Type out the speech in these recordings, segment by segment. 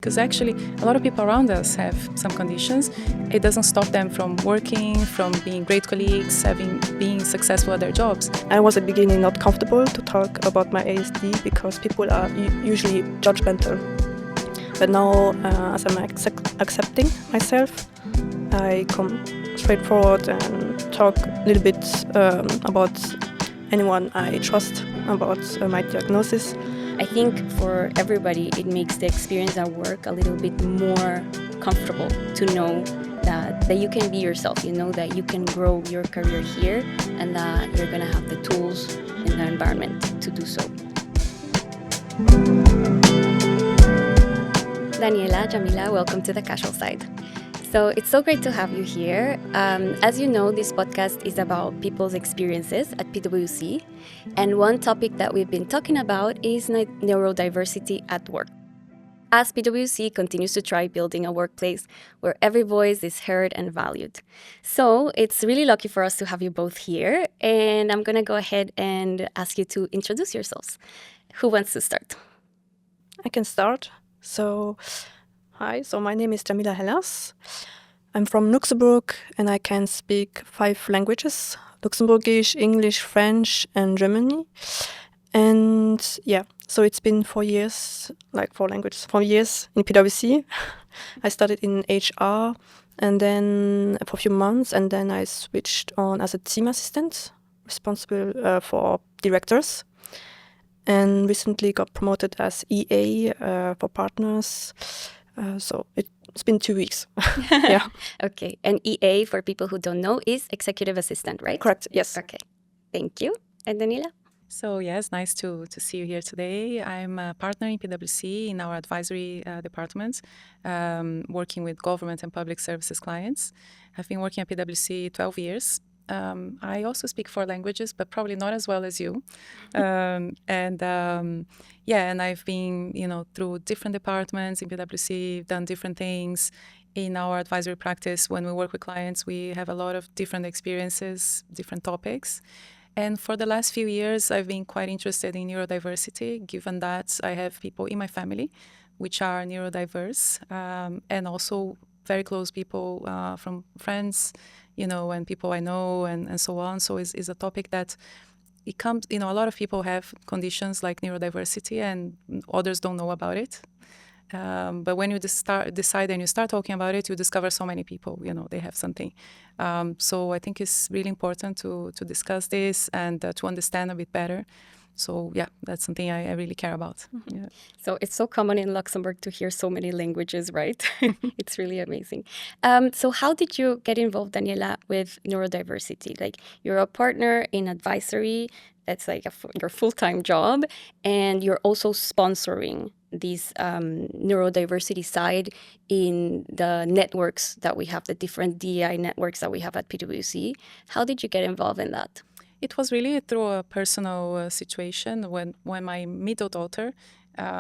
Because actually, a lot of people around us have some conditions. It doesn't stop them from working, from being great colleagues, being successful at their jobs. I was at the beginning not comfortable to talk about my ASD because people are usually judgmental. But now, as I'm accepting myself, I come straightforward and talk a little bit about anyone I trust about my diagnosis. I think for everybody, it makes the experience at work a little bit more comfortable to know that you can be yourself, you know that you can grow your career here and that you're going to have the tools and the environment to do so. Daniela, Jamila, welcome to The Casual Side. So it's so great to have you here. As you know, this podcast is about people's experiences at PwC. And one topic that we've been talking about is neurodiversity at work. As PwC continues to try building a workplace where every voice is heard and valued. So it's really lucky for us to have you both here. And I'm going to go ahead and ask you to introduce yourselves. Who wants to start? I can start. Hi, my name is Jamila Hellas. I'm from Luxembourg and I can speak 5 languages: Luxembourgish, English, French, and Germany. And so it's been 4 years, 4 years in PwC. I started in HR and then for a few months, and then I switched on as a team assistant, responsible for directors. And recently got promoted as EA for partners. So it's been 2 weeks. Yeah. Okay. And EA, for people who don't know, is executive assistant, right? Correct. Yes. Okay. Thank you. And Daniela? So yes, nice to see you here today. I'm a partner in PwC in our advisory department, working with government and public services clients. I've been working at PwC 12 years. I also speak 4 languages, but probably not as well as you. And I've been, through different departments in PwC, done different things. In our advisory practice, when we work with clients, we have a lot of different experiences, different topics. And for the last few years, I've been quite interested in neurodiversity, given that I have people in my family which are neurodiverse, and also very close people from friends, and people I know and so on. So it's a topic that it comes, a lot of people have conditions like neurodiversity and others don't know about it. But when you decide and you start talking about it, you discover so many people, they have something. So I think it's really important to discuss this and to understand a bit better. So that's something I really care about. Mm-hmm. Yeah. So it's so common in Luxembourg to hear so many languages, right? It's really amazing. So how did you get involved, Daniela, with neurodiversity? Like, you're a partner in advisory. That's like your full-time job. And you're also sponsoring this neurodiversity side in the networks that we have, the different DEI networks that we have at PwC. How did you get involved in that? It was really through a personal situation when my middle daughter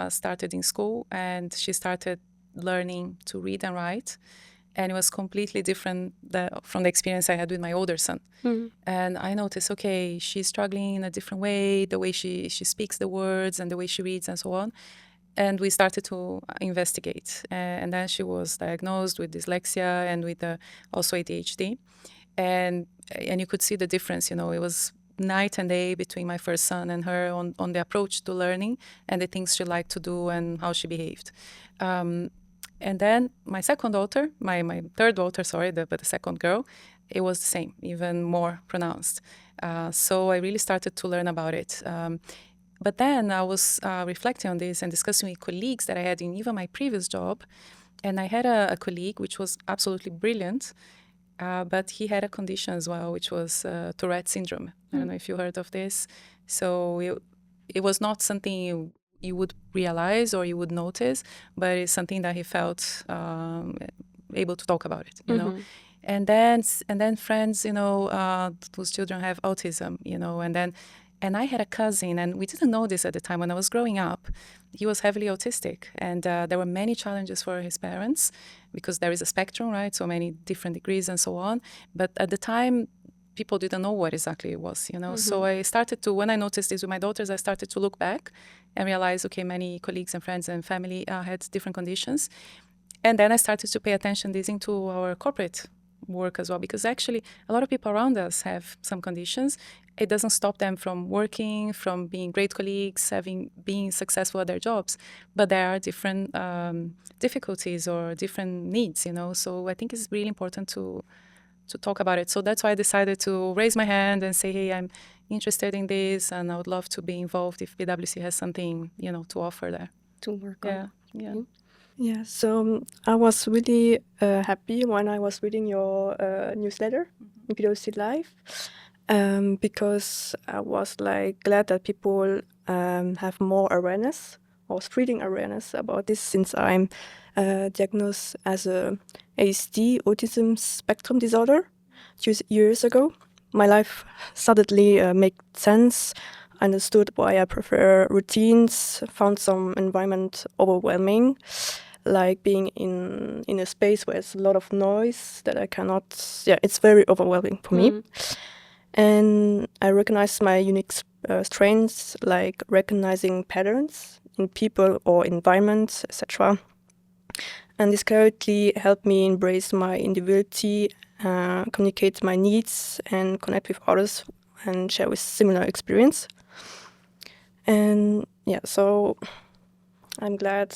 started in school and she started learning to read and write. And it was completely different from the experience I had with my older son. Mm-hmm. And I noticed, okay, she's struggling in a different way, the way she speaks the words and the way she reads and so on. And we started to investigate. And then she was diagnosed with dyslexia and with also ADHD. And you could see the difference, it was night and day between my first son and her on the approach to learning and the things she liked to do and how she behaved. And then my second daughter, my third daughter, but the second girl, it was the same, even more pronounced. So I really started to learn about it. But then I was reflecting on this and discussing with colleagues that I had in even my previous job. And I had a colleague which was absolutely brilliant, but he had a condition as well, which was Tourette syndrome. I don't know if you heard of this. So it was not something you would realize or you would notice, but it's something that he felt able to talk about it, you know. And then friends, whose children have autism, and I had a cousin, and we didn't know this at the time when I was growing up. He was heavily autistic, and there were many challenges for his parents because there is a spectrum, right? So many different degrees and so on. But at the time, people didn't know what exactly it was, So I started to, when I noticed this with my daughters, I started to look back and realize, okay, many colleagues and friends and family had different conditions. And then I started to pay attention this into our corporate work as well, because actually a lot of people around us have some conditions. It doesn't stop them from working, from being great colleagues, being successful at their jobs, but there are different difficulties or different needs, So I think it's really important to talk about it. So that's why I decided to raise my hand and say, hey, I'm interested in this and I would love to be involved if PwC has something, to offer there. To work on. Yeah. Yeah, so I was really happy when I was reading your newsletter, PwC Live, because I was like glad that people have more awareness or spreading awareness about this, since I'm diagnosed as a ASD, autism spectrum disorder, 2 years ago. My life suddenly made sense. I understood why I prefer routines, found some environment overwhelming, like being in a space where there's a lot of noise that I cannot, it's very overwhelming for me. And I recognize my unique strengths, like recognizing patterns in people or environments, etc. And this clarity helped me embrace my individuality, communicate my needs, and connect with others and share with similar experience. And so I'm glad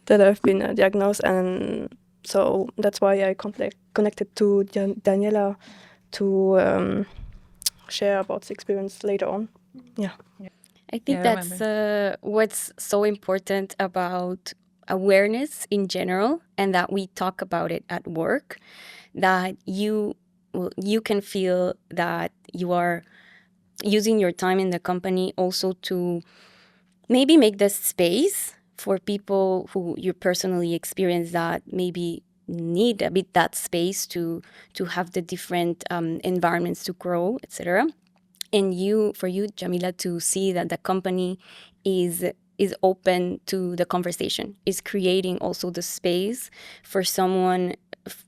that I've been diagnosed, and so that's why I connected to Daniela to share about the experience later on. I think that's what's so important about awareness in general, and that we talk about it at work, that you can feel that you are using your time in the company also to maybe make the space for people who you personally experience that maybe need a bit that space to have the different environments to grow, etc. And for you, Jamila, to see that the company is open to the conversation, is creating also the space for someone,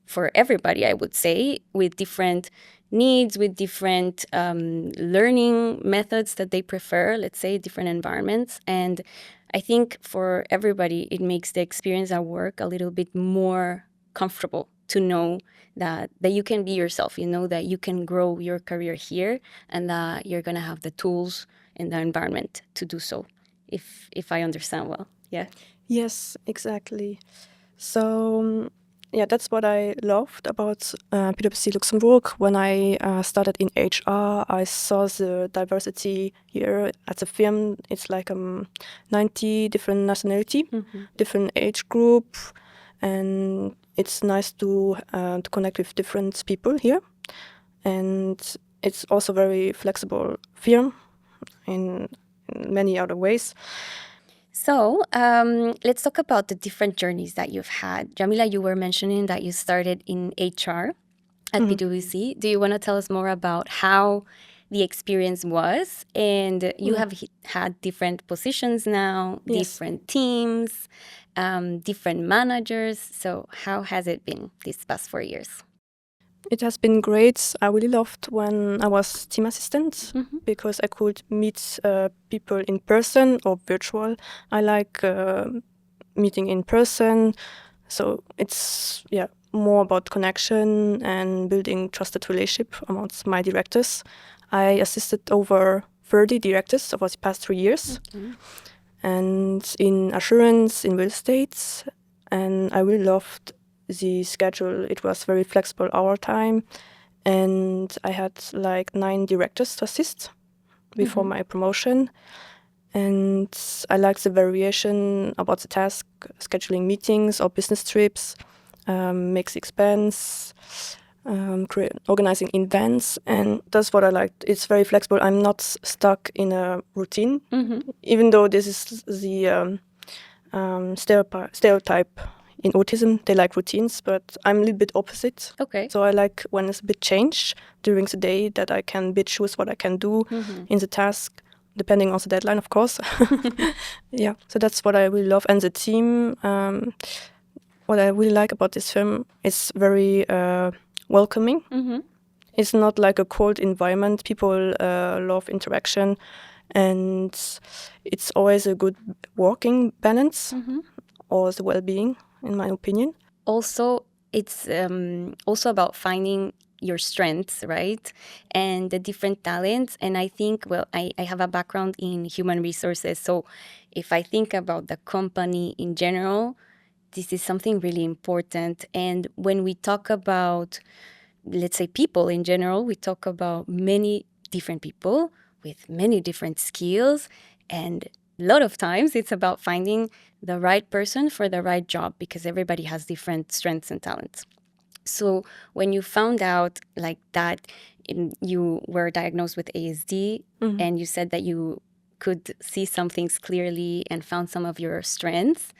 for everybody, I would say, with different needs, with different learning methods that they prefer, let's say, different environments. And I think for everybody, it makes the experience at work a little bit more comfortable to know that you can be yourself, that you can grow your career here, and that you're going to have the tools and the environment to do so, if I understand well. Yeah. Yes, exactly. So that's what I loved about PwC Luxembourg. When I started in HR, I saw the diversity here at the firm. It's like 90 different nationality, different age group, and it's nice to connect with different people here. And it's also very flexible firm in many other ways. So let's talk about the different journeys that you've had. Jamila, you were mentioning that you started in HR at PwC. Do you want to tell us more about how the experience was? And you have had different positions now, different teams, different managers. So how has it been these past 4 years? It has been great. I really loved when I was team assistant because I could meet people in person or virtual. I like meeting in person. So it's more about connection and building trusted relationship amongst my directors. I assisted over 30 directors over the past 3 years. And in assurance, in real estate. And I really loved the schedule. It was very flexible hour time, and I had like 9 directors to assist before my promotion. And I liked the variation about the task, scheduling meetings or business trips, mix expense, organizing events, and that's what I liked. It's very flexible. I'm not stuck in a routine, even though this is the stereotype. In autism, they like routines, but I'm a little bit opposite. Okay. So I like when it's a bit change during the day, that I can choose what I can do in the task, depending on the deadline, of course. So that's what I really love. And the team, what I really like about this film is very welcoming. It's not like a cold environment. People love interaction, and it's always a good working balance or the well-being, in my opinion. Also, it's also about finding your strengths, right? And the different talents. And I think, well, I have a background in human resources. So if I think about the company in general, this is something really important. And when we talk about, let's say, people in general, we talk about many different people with many different skills. And a lot of times it's about finding the right person for the right job because everybody has different strengths and talents. So when you found out like that you were diagnosed with ASD and you said that you could see some things clearly and found some of your strengths,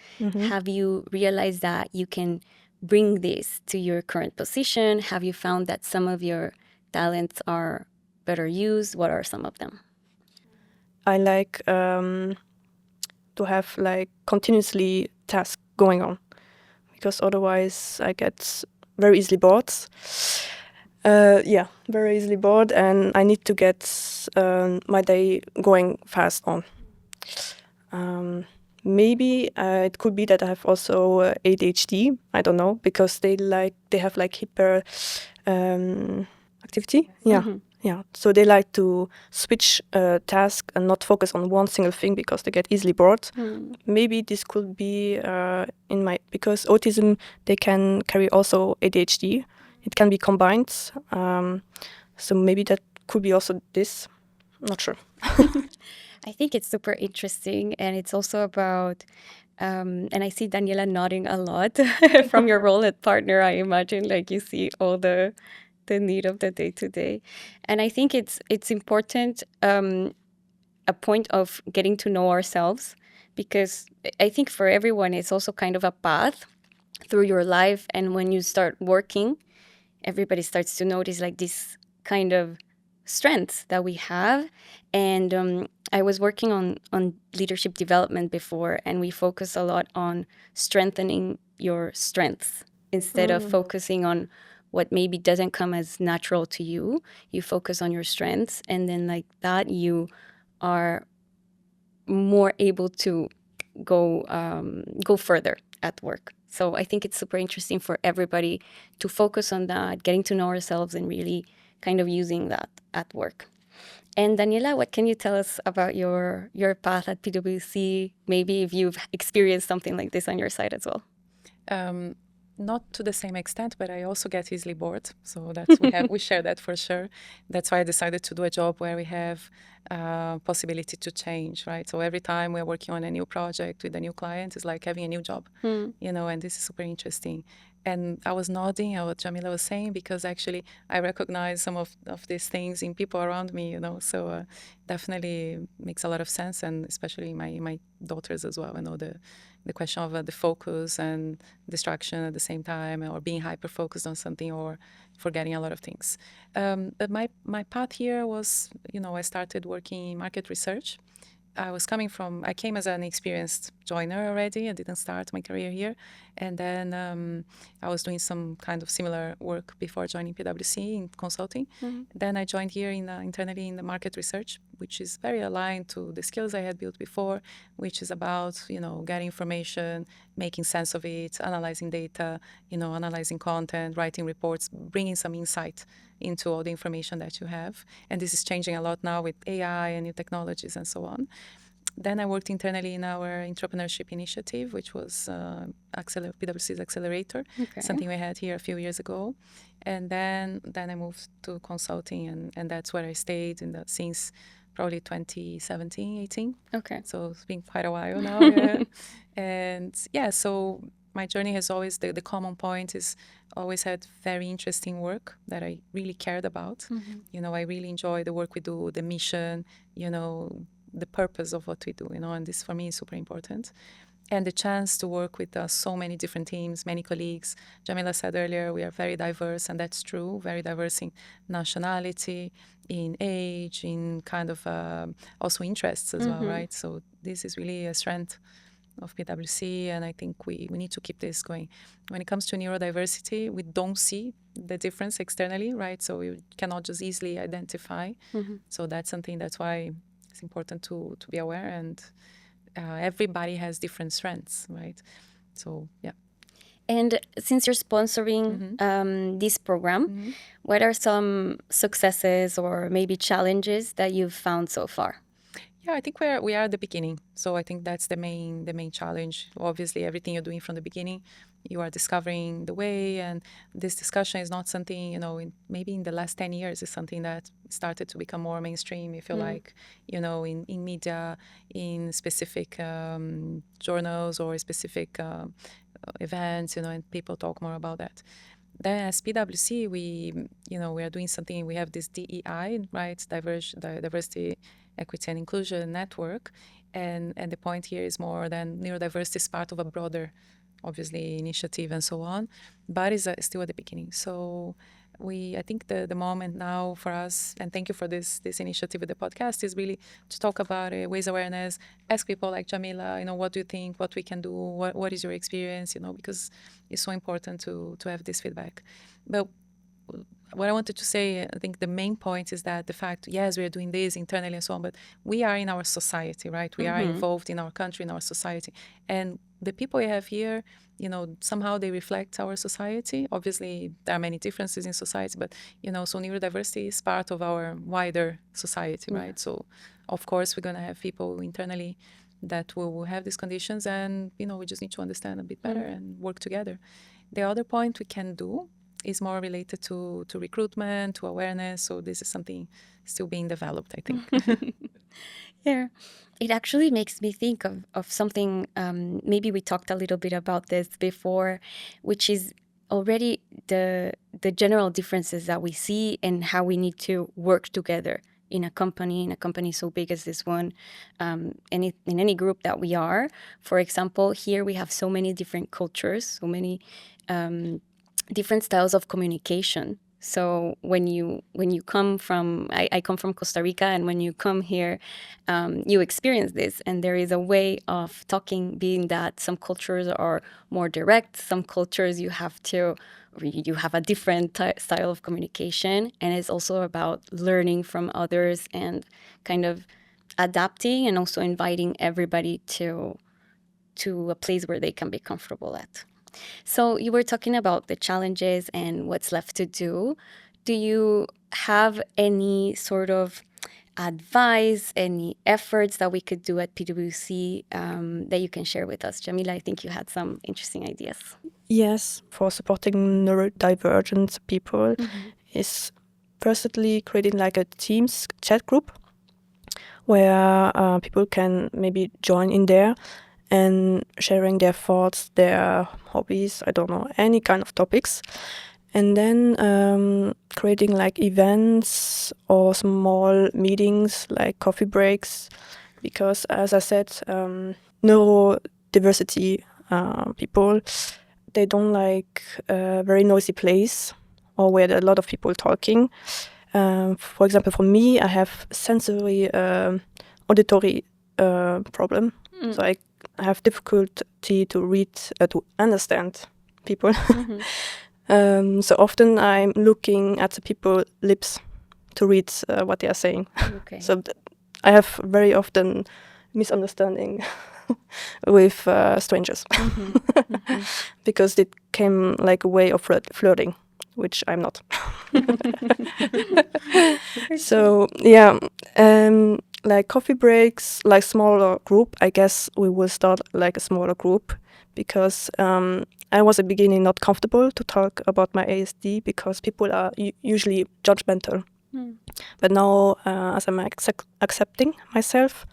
have you realized that you can bring this to your current position? Have you found that some of your talents are better used? What are some of them? I like to have like continuously tasks going on, because otherwise I get very easily bored. Very easily bored, and I need to get my day going fast on. Maybe it could be that I have also ADHD. I don't know, because they have like hyper activity. Yeah. So they like to switch task and not focus on one single thing because they get easily bored. Maybe this could be because autism, they can carry also ADHD. It can be combined. So maybe that could be also this. Not sure. I think it's super interesting, and it's also about, and I see Daniela nodding a lot from your role at partner. I imagine like you see all the need of the day to day, and I think it's important, a point of getting to know ourselves, because I think for everyone it's also kind of a path through your life, and when you start working, everybody starts to notice like this kind of strengths that we have. And I was working on leadership development before, and we focus a lot on strengthening your strengths instead of focusing on what maybe doesn't come as natural to you. You focus on your strengths, and then like that you are more able to go further at work. So I think it's super interesting for everybody to focus on that, getting to know ourselves, and really kind of using that at work. And Daniela, what can you tell us about your path at PwC? Maybe if you've experienced something like this on your side as well. Not to the same extent, but I also get easily bored. So that's we share that for sure. That's why I decided to do a job where we have possibility to change, right? So every time we're working on a new project with a new client, it's like having a new job, and this is super interesting. And I was nodding at what Jamila was saying because actually I recognize some of these things in people around me, so definitely makes a lot of sense, and especially my daughters as well. I know the question of the focus and distraction at the same time, or being hyper-focused on something or forgetting a lot of things. But my path here was, I started working in market research. I came as an experienced joiner already. I didn't start my career here. And then I was doing some kind of similar work before joining PwC in consulting. Then I joined here internally in the market research, which is very aligned to the skills I had built before, which is about, getting information, making sense of it, analyzing data, analyzing content, writing reports, bringing some insight into all the information that you have. And this is changing a lot now with AI and new technologies and so on. Then I worked internally in our entrepreneurship initiative, which was PwC's Accelerator, something we had here a few years ago. And then I moved to consulting, and that's where I stayed since probably 2017, 18. Okay. So it's been quite a while now. Yeah. And so my journey has always, the common point is always had very interesting work that I really cared about. I really enjoy the work we do, the mission, the purpose of what we do, and this for me is super important. And the chance to work with so many different teams, many colleagues. Jamila said earlier, we are very diverse, and that's true, very diverse in nationality, in age, in kind of also interests as well, right? So this is really a strength of PwC, and I think we need to keep this going. When it comes to neurodiversity, we don't see the difference externally, right? So you cannot just easily identify. So that's something that's why it's important to be aware, and everybody has different strengths, right? So, yeah. And since you're sponsoring this program, what are some successes or maybe challenges that you've found so far? Yeah, I think we are at the beginning. So I think that's the main challenge. Obviously, everything you're doing from the beginning, you are discovering the way. And this discussion is not something, maybe in the last 10 years, is something that started to become more mainstream, if you like, in media, in specific journals or specific events, and people talk more about that. Then as PwC, we are doing something. We have this DEI, right? Diversity, Equity, and Inclusion Network, and the point here is more than neurodiversity is part of a broader, obviously, initiative and so on, but is still at the beginning. So I think the moment now for us, and thank you for this initiative with the podcast, is really to talk about ways awareness, ask people like Jamila, what do you think, what we can do, what is your experience, because it's so important to have this feedback. But what I wanted to say, I think the main point is that the fact, yes, we are doing this internally and so on, but we are in our society, right? We are involved in our country, in our society. And the people we have here, somehow they reflect our society. Obviously, there are many differences in society, but, so neurodiversity is part of our wider society, right? So, of course, we're going to have people internally that will have these conditions, and, we just need to understand a bit better and work together. The other point we can do is more related to recruitment, to awareness. So this is something still being developed, I think. Yeah. It actually makes me think of something, maybe we talked a little bit about this before, which is already the general differences that we see and how we need to work together in a company so big as this one, in any group that we are. For example, here we have so many different cultures, so many different styles of communication. So when you come from, I come from Costa Rica, and when you come here, you experience this, and there is a way of talking, being that some cultures are more direct, some cultures you have a different style of communication, and it's also about learning from others and kind of adapting and also inviting everybody to a place where they can be comfortable at. So you were talking about the challenges and what's left to do. Do you have any sort of advice, any efforts that we could do at PwC that you can share with us? Jamila, I think you had some interesting ideas. Yes, for supporting neurodivergent people is firstly creating like a Teams chat group where people can maybe join in there and sharing their thoughts, their hobbies, I don't know, any kind of topics. And then creating like events or small meetings like coffee breaks, because as I said, neurodiversity people, they don't like a very noisy place or where there are a lot of people talking. For example, for me, I have sensory auditory problem. So I have difficulty to read, to understand people. So often I'm looking at the people's lips to read what they are saying. Okay. So I have very often misunderstanding with strangers because it came like a way of flirting, which I'm not. So yeah, like coffee breaks, like smaller group. I guess we will start like a smaller group because I was at the beginning not comfortable to talk about my ASD because people are usually judgmental. But now, as I'm accepting myself,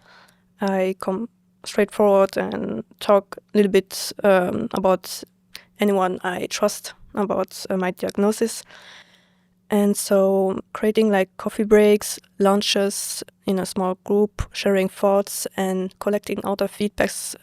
I come straightforward and talk a little bit about anyone I trust about my diagnosis. And so creating like coffee breaks, lunches in a small group, sharing thoughts and collecting other feedbacks,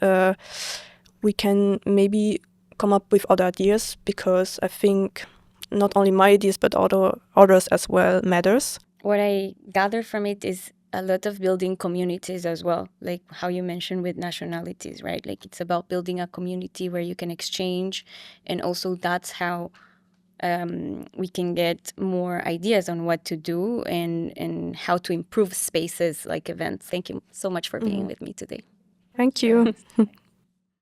we can maybe come up with other ideas, because I think not only my ideas but others as well matters. What I gather from it is a lot of building communities as well, like how you mentioned with nationalities, right? Like it's about building a community where you can exchange, and also that's how we can get more ideas on what to do and how to improve spaces like events. Thank you so much for being with me today. Thank you.